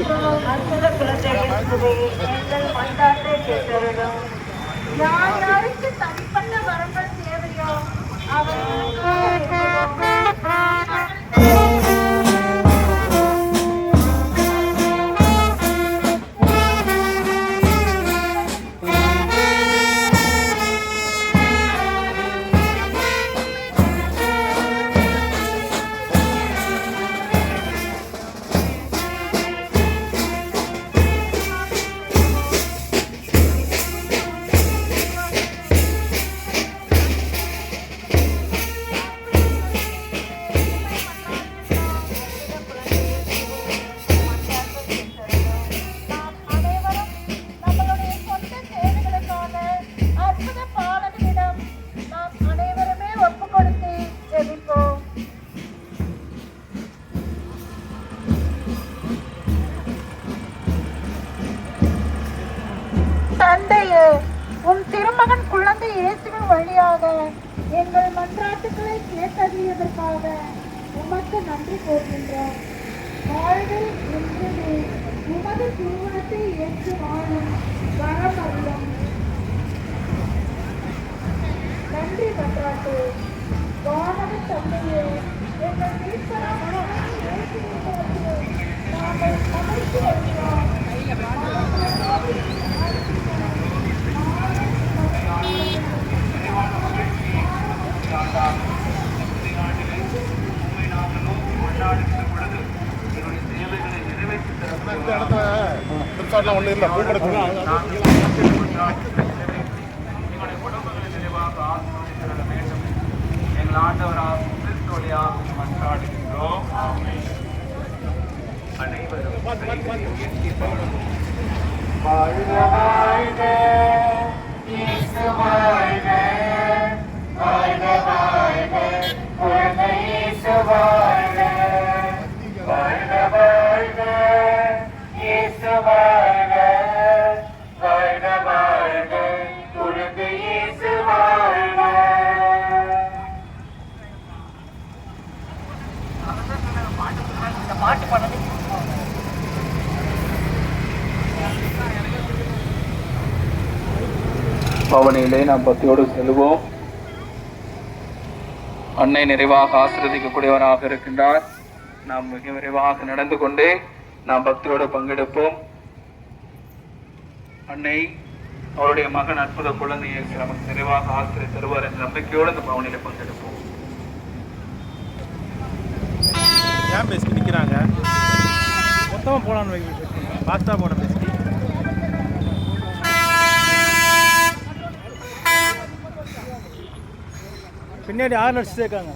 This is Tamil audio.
அற்புத குழந்தை இயேசுவே, எங்கள் மன்றாட்டை கேட்டருளும். யார் யாருக்கு தனிப்பட்ட வரங்கள் தேவையோ அவர்களுக்கு தந்தையே, உம் திருமகன் குழந்தை இயேசுவின் வழியாக எங்கள் மன்றாட்டுக்களை கேட்டறியதற்காக உமக்கு நன்றி கூறுகின்றோம். வாழ்வில் என்றுமே உமது திருமணத்தை ஏற்று வாழும் வரமல்லும். நன்றி மன்றாட்டு. வானக தந்தையே, எங்கள் மீட்பரான நாங்கள் அமர்த்தி வருகிறோம். ஒண்ணு இல்ல எங்கள் ஆண்டவராக கிறிஸ்து வழியாக மன்றாடுகின்றோம். அனைவரும் வாழ்க வாழ்க இயேசு வாழ்க, வாழ்க வாழ்க குழந்தை இயேசு வாழ்க, வாழ்க வாழ்க இயேசு வாழ்க, வாழ்க வாழ்க குழந்தை இயேசு வாழ்க. பாட்டு பாடுறது பவனியிலே நாம் பக்தியோடு செல்வோம். அன்னை நிறைவாக ஆசீர்வதிக்கக்கூடியவராக இருக்கின்றார். நாம் மிக விரைவாக நடந்து கொண்டே நாம் பக்தியோடு பங்கெடுப்போம். அன்னை அவருடைய மகன் அற்புத குழந்தையை நமக்கு நிறைவாக ஆசிரியர் தருவார் என்ற நம்பிக்கையோடு இந்த பவனியில பங்கெடுப்போம். ஏன் பேசிட்டு நிற்கிறாங்க? மொத்தமாக போகலான்னு ஃபாஸ்ட்டாக போன பேசிட்டு பின்னாடி 6 லட்சம் சேர்க்காங்க.